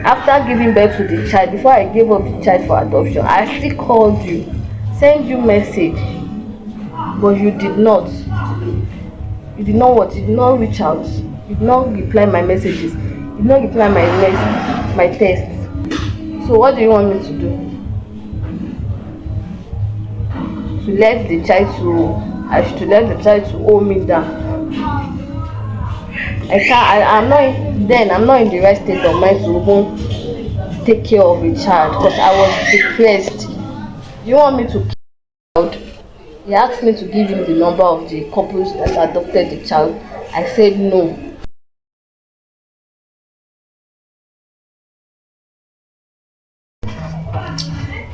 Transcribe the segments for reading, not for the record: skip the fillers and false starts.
After giving birth to the child, before I gave up the child for adoption, I still called you, send you message, but you did not. You did not what? You did not reach out. You did not reply my messages. You did not reply my text. So what do you want me to do? To let the child to I should let the child to hold me down. I can't. I'm not then. I'm not in the right state of mind to even take care of a child because I was depressed. You want me to keep the child? He asked me to give him the number of the couples that adopted the child. I said no.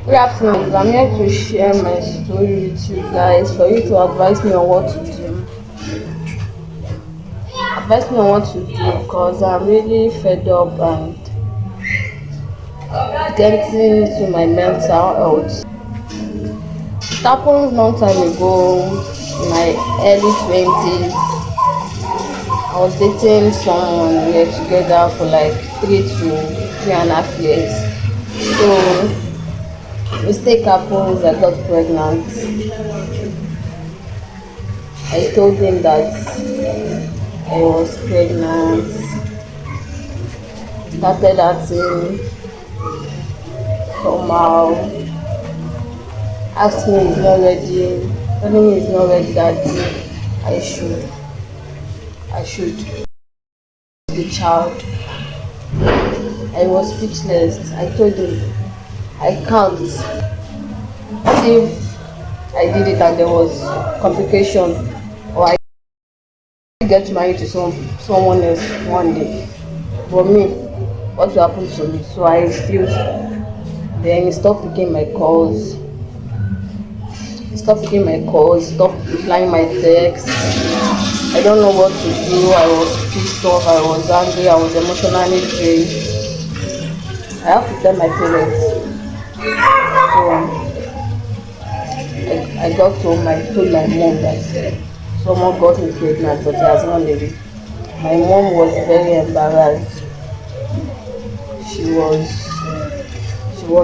Good afternoon. I'm here to share my story with you guys for you to advise me on what to do. Advise me on what to do because I'm really fed up and getting to my mental health. It happened long time ago in my early 20s. I was dating someone. We were together for like 3 to 3.5 years. So mistake happens. I got pregnant. I told him that I was pregnant. Started acting somehow. Asked me he's not ready. Telling me he's not ready that I should the child. I was speechless. I told him I can't. What if I did it and there was complication or I get married to someone else one day? For me, what will happen to me? So I refused. Then he stopped picking my calls. Stopped replying my texts. I don't know what to do. I was pissed off, I was angry, I was emotionally drained. I have to tell my parents. So I got home, I told my mom that someone got me pregnant but he has not married. My mom was very embarrassed. She was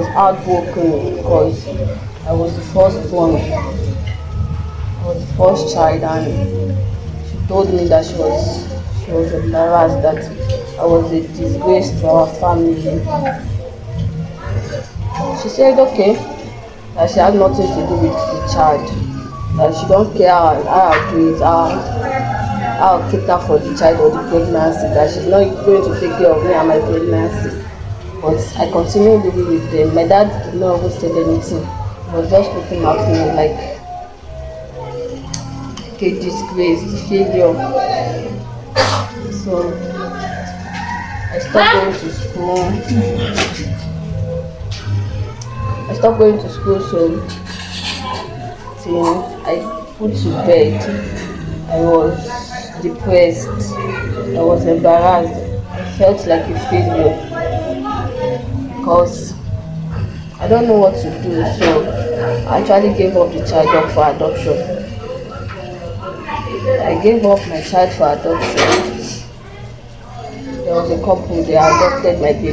heartbroken because I was the first one. I was the first child and she told me that she was embarrassed that I was a disgrace to our family. She said okay, that she had nothing to do with the child, that she don't care how I do it, how I'll take her for the child or the pregnancy, that she's not going to take care of me and my pregnancy. But I continued living with them. My dad did not even say anything. He was just looking at me like a disgrace, failure. So I stopped going to school. So till I put to bed. I was depressed. I was embarrassed. I felt like a failure because I don't know what to do. So I actually gave up the child up for adoption. I gave up my child for adoption. There was a couple, they adopted my baby.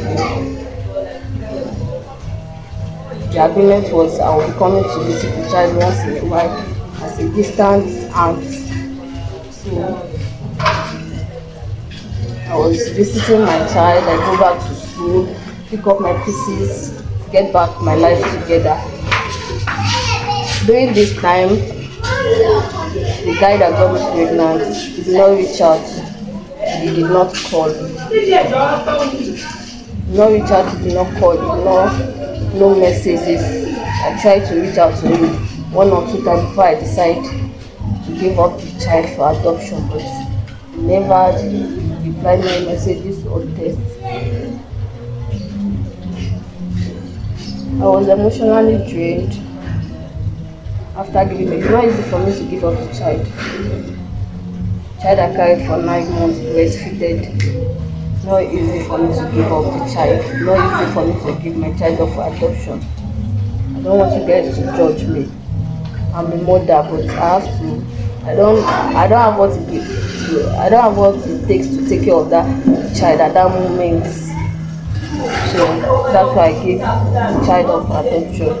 The agreement was I would be coming to visit the child once in a while as a distant aunt. So I was visiting my child, I go back to school, pick up my pieces, get back my life together. During this time, the guy that got me pregnant did not reach out. He did not call. He did not reach out, he did not call, no messages. I tried to reach out to him 1 or 2 times before I decided to give up the child for adoption, but he never replied my messages or texts. I was emotionally drained after giving birth. It's not easy for me to give up the child. Child I carried for 9 months, breastfeeded. It's not easy for me to give up the child. It's not easy for me to give my child up for adoption. I don't want you guys to judge me. I'm a mother, but I have to. I don't have what it takes to take care of that child at that moment. That's why I gave the child of adoption,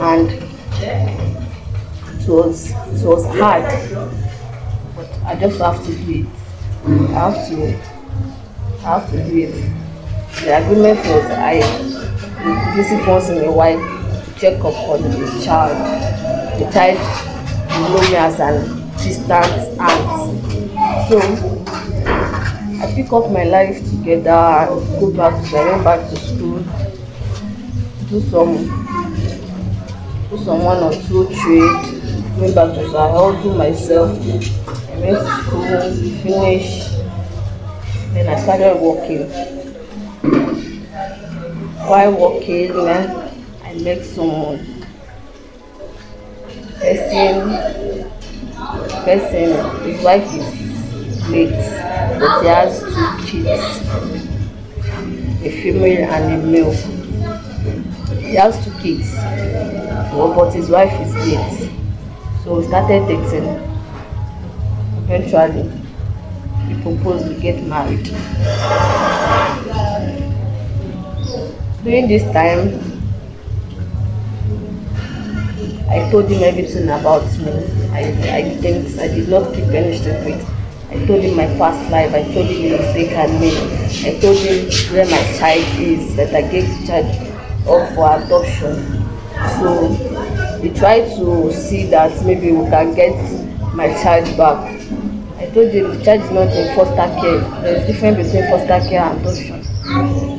and it was hard, but I just have to do it. I have to I have to do it. The agreement was I will visit once in a while to check up on the child. The child will know me as an distant aunt. So I pick up my life together and go back to I went back to school, do some one or two trade, went back to school, I hustled myself, I went to school, finished, then I started working. While working, I met someone. Person, his wife is late, but he has two kids, a female and a male. He has two kids, but his wife is late. So we started dating. Eventually, we proposed to get married. During this time, I told him everything about me. I did not keep any secret. I told him my past life. I told him the mistake I made. I told him where my child is, that I gave the child up for adoption. So he tried to see that maybe we can get my child back. I told him the child is not in foster care. There is difference between foster care and adoption.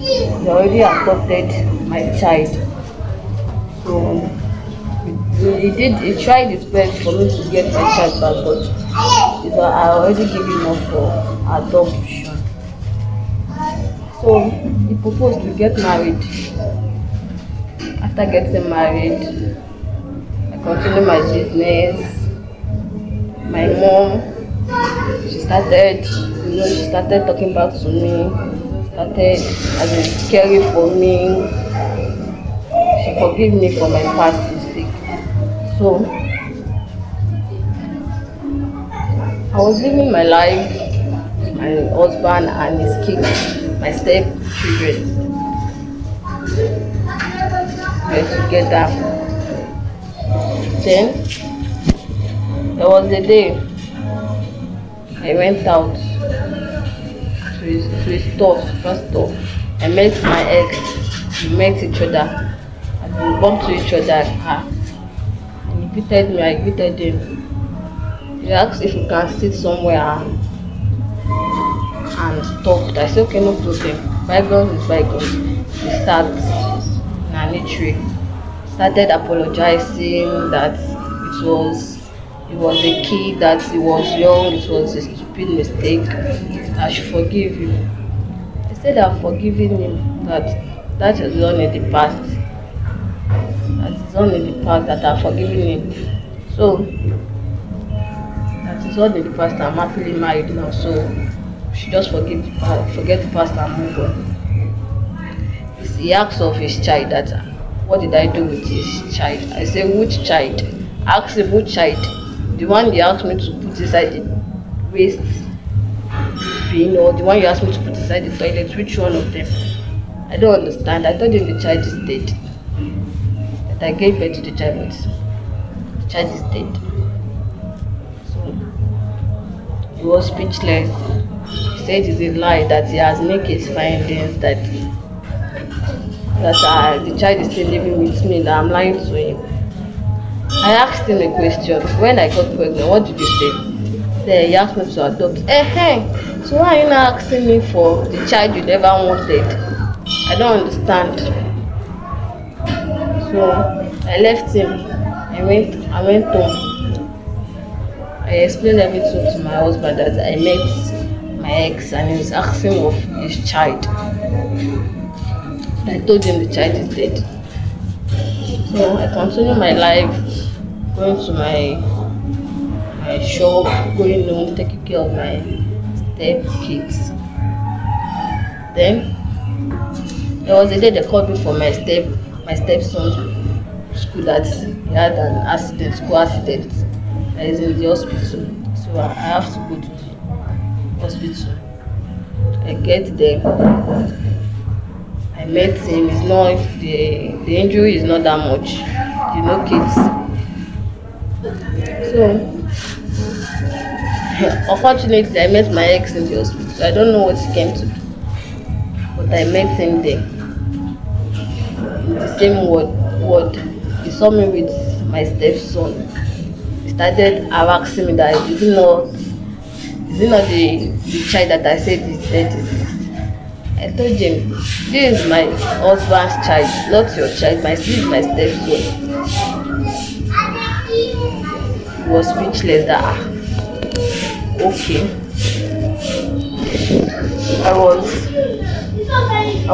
He already adopted my child. So he tried his best for me to get my child back, but I already gave him up for adoption. So he proposed to get married. After getting married, I continued my business. My mom, she started talking back to me, started caring for me. She forgave me for my past mistake. So I was living my life with my husband and his kids, my step-children. We were together. Then there was a day I went out to a store, first store. I met my ex. We met each other. And we bumped to each other. And he greeted me, I greeted him. He asked if we can sit somewhere and talk. I said, okay, no problem. Bygones is bygones. We sat in an eatery. Started apologizing that it was a kid, that he was young, it was a stupid mistake. I should forgive him. I said I've forgiven him, that is done in the past. That is done in the past, that I've forgiven him. So that is all in the past. I'm happily married now, so we should just forget the past and move on. He asked of his child that what did I do with his child? I said, which child? Ask him which child. The one he asked me to put inside the waste bin, or the one you asked me to put inside the toilet, which one of them? I don't understand. I told him the child is dead. That I gave birth to the child, but the child is dead. So he was speechless. He said it's a lie, that he has made his findings, that the child is still living with me, that I'm lying to him. I asked him a question. When I got pregnant, what did you say? He asked me to adopt. So why are you not asking me for the child you never wanted? I don't understand. So I left him. I went home. I explained everything to my husband, that I met my ex and he was asking of his child. I told him the child is dead. So I continued my life, going to my shop, going home, taking care of my step kids. Then there was a day they called me for my stepson's school, that he had an school accident. That is in the hospital. So I have to go to the hospital. I get there. I met him. It's not the injury is not that much, kids. So unfortunately, I met my ex in the hospital. I don't know what he came to do, but I met him there in the same ward. He saw me with my stepson. He started harassing me that is it not the child that I said is dead? I told him, this is my husband's child, not your child. This is my stepson. He was speechless that okay. I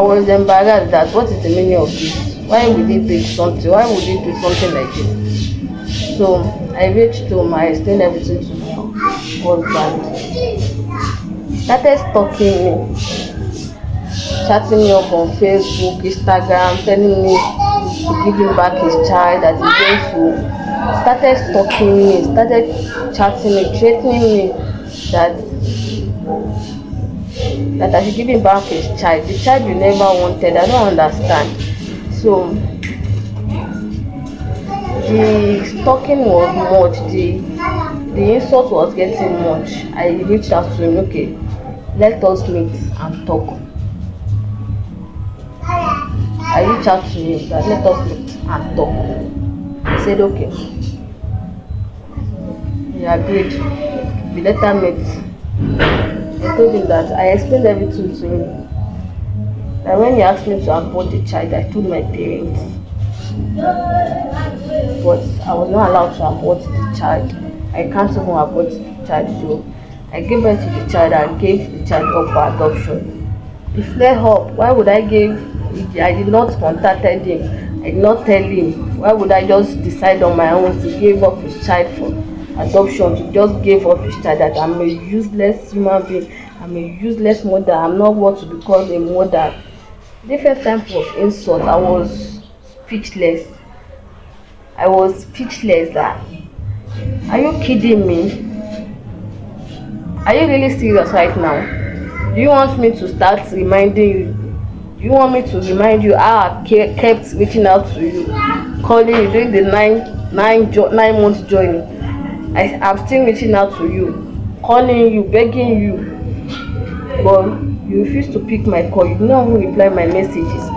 was embarrassed that what is the meaning of this? Why would he do something? Why would he do something like this? So I reached home, I explained everything to my husband. He started stalking me, chatting me up on Facebook, Instagram, telling me to give him back his child, that he's going to. Started stalking me, started chatting me, threatening me that I should give him back his child. The child you never wanted. I don't understand. So the stalking was much, the insult was getting much. I reached out to him, okay, let us meet and talk. I reached out to him that let us meet and talk. He said okay. He agreed. We later met. I told him that I explained everything to him. That when he asked me to abort the child, I told my parents. But I was not allowed to abort the child. I can't even abort the child, so I gave birth to the child and gave the child up for adoption. He flared up. Why would I give? I did not contact him. I did not tell him. Why would I just decide on my own to give up his child for adoption? To just give up his child? That I'm a useless human being. I'm a useless mother. I'm not what to be called a mother. Different type of insult. I was speechless. That, are you kidding me? Are you really serious right now? Do you want me to start reminding you? Do you want me to remind you how I kept reaching out to you, calling you during the nine months journey? I'm still reaching out to you, calling you, begging you, but you refuse to pick my call. You do not even reply my messages.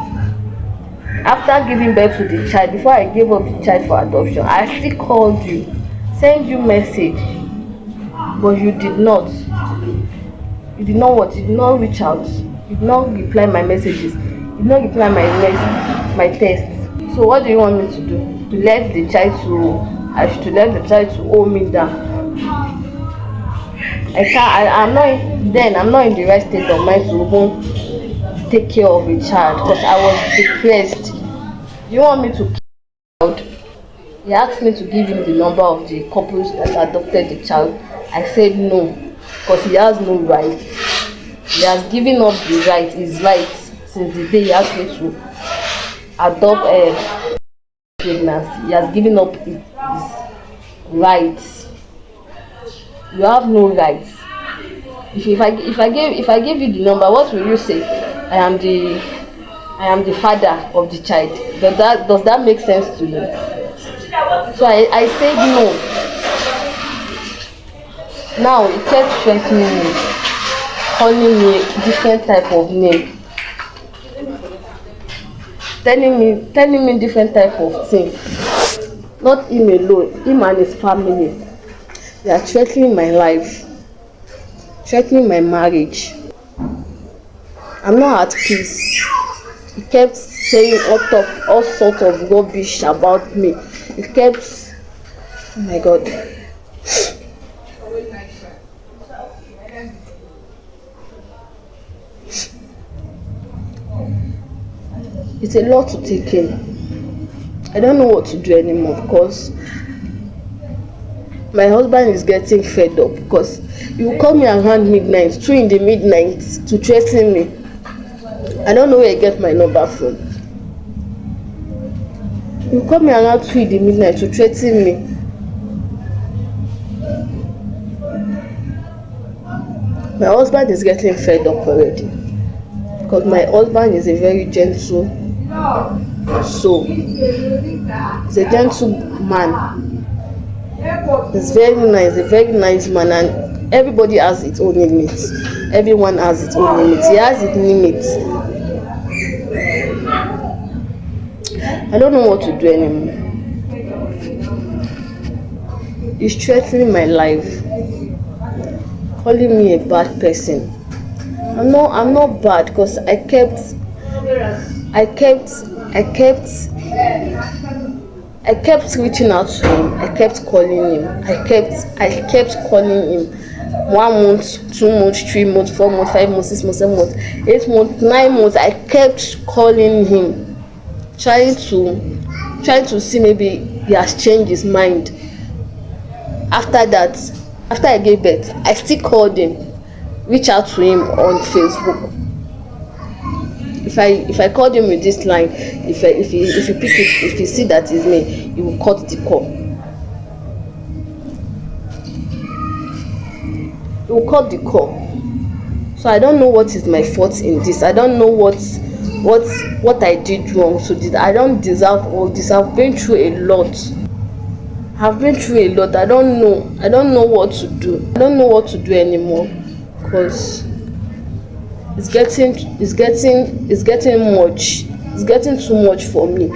After giving birth to the child, before I gave up the child for adoption, I still called you, sent you message, but you did not. You did not what? You did not reach out. You did not reply my messages. You did not reply my text. So what do you want me to do? To let the child to hold me down? I can't. I'm not in the right state of mind to even take care of a child because I was depressed. You want me to keep the child? He asked me to give him the number of the couples that adopted the child. I said no, because he has no right. He has given up his right since the day he asked me to adopt a pregnancy. He has given up his rights. You have no rights. If I give you the number, what will you say? I am the father of the child. Does that make sense to you? So I said no. Now he kept threatening me, calling me different type of name, telling me different type of things. Not him alone, him and his family. They are threatening my life, threatening my marriage. I'm not at peace. He kept saying all sorts of rubbish about me. He kept, oh my God. It's a lot to take in. I don't know what to do anymore because my husband is getting fed up because he will call me around midnight, 2 in the midnight, to threaten me. I don't know where he get my number from. He will call me around 2 in the midnight to threaten me. My husband is getting fed up already. because my husband is a very gentle soul. He's a gentle man. He's a very nice man, and everybody has its own limits. Everyone has its own limits. He has its limits. I don't know what to do anymore. He's threatening my life, calling me a bad person. I'm not bad, because I kept reaching out to him. I kept calling him. I kept calling him. 1 month, 2 months, 3 months, 4 months, 5 months, 6 months, 7 months, 8 months, 9 months. I kept calling him, trying to see maybe he has changed his mind. After that, after I gave birth, I still called him, reach out to him on Facebook. If I called him with this line, if he pick it, if he see that it's me, he will cut the call. He will cut the call. So I don't know what is my fault in this. I don't know what I did wrong. So I don't deserve all this. I've been through a lot. I don't know what to do. I don't know what to do anymore, because it's getting much. It's getting too much for me.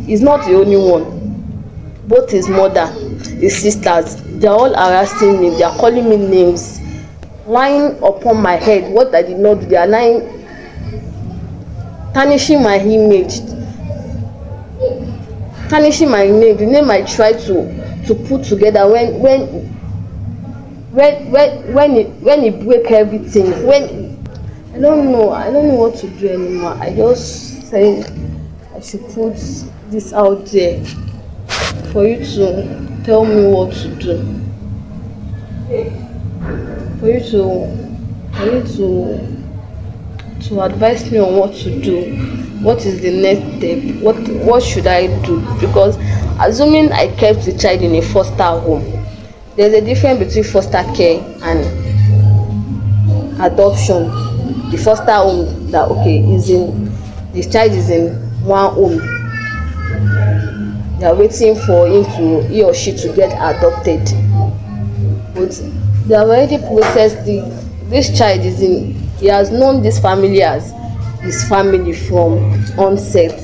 He's not the only one. Both his mother, his sisters, they're all harassing me. They are calling me names, lying upon my head what I did not do. They are lying, tarnishing my image, the name I tried to put together when it break everything. I don't know what to do anymore. I just say I should put this out there for you to tell me what to do, for you to advise me on what to do. What is the next step? What should I do? Because assuming I kept the child in a foster home, there's a difference between foster care and adoption. The foster home, that the child is in one home. They are waiting for he or she to get adopted. But they have already processed this child he has known this family as his family from onset,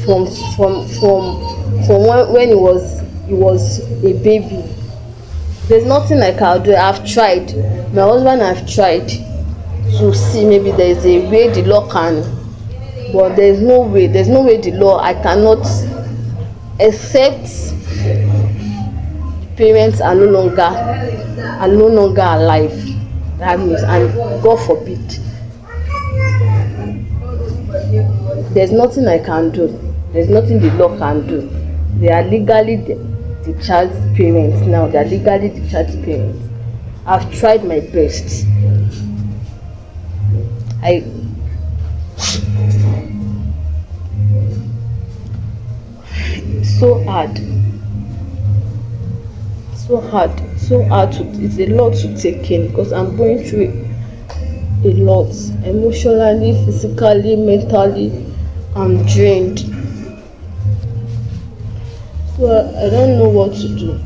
from when he was a baby. There's nothing I can do. I've tried. My husband have tried to see maybe there's a way the law can, but there's no way the law. I cannot, except parents are no longer alive. That means, and God forbid, there's nothing I can do. There's nothing the law can do. They are legally the child's parents now. They are legally the child's parents. I've tried my best. It's so hard. It's a lot to take in, because I'm going through a lot, emotionally, physically, mentally. I'm drained. So I don't know what to do.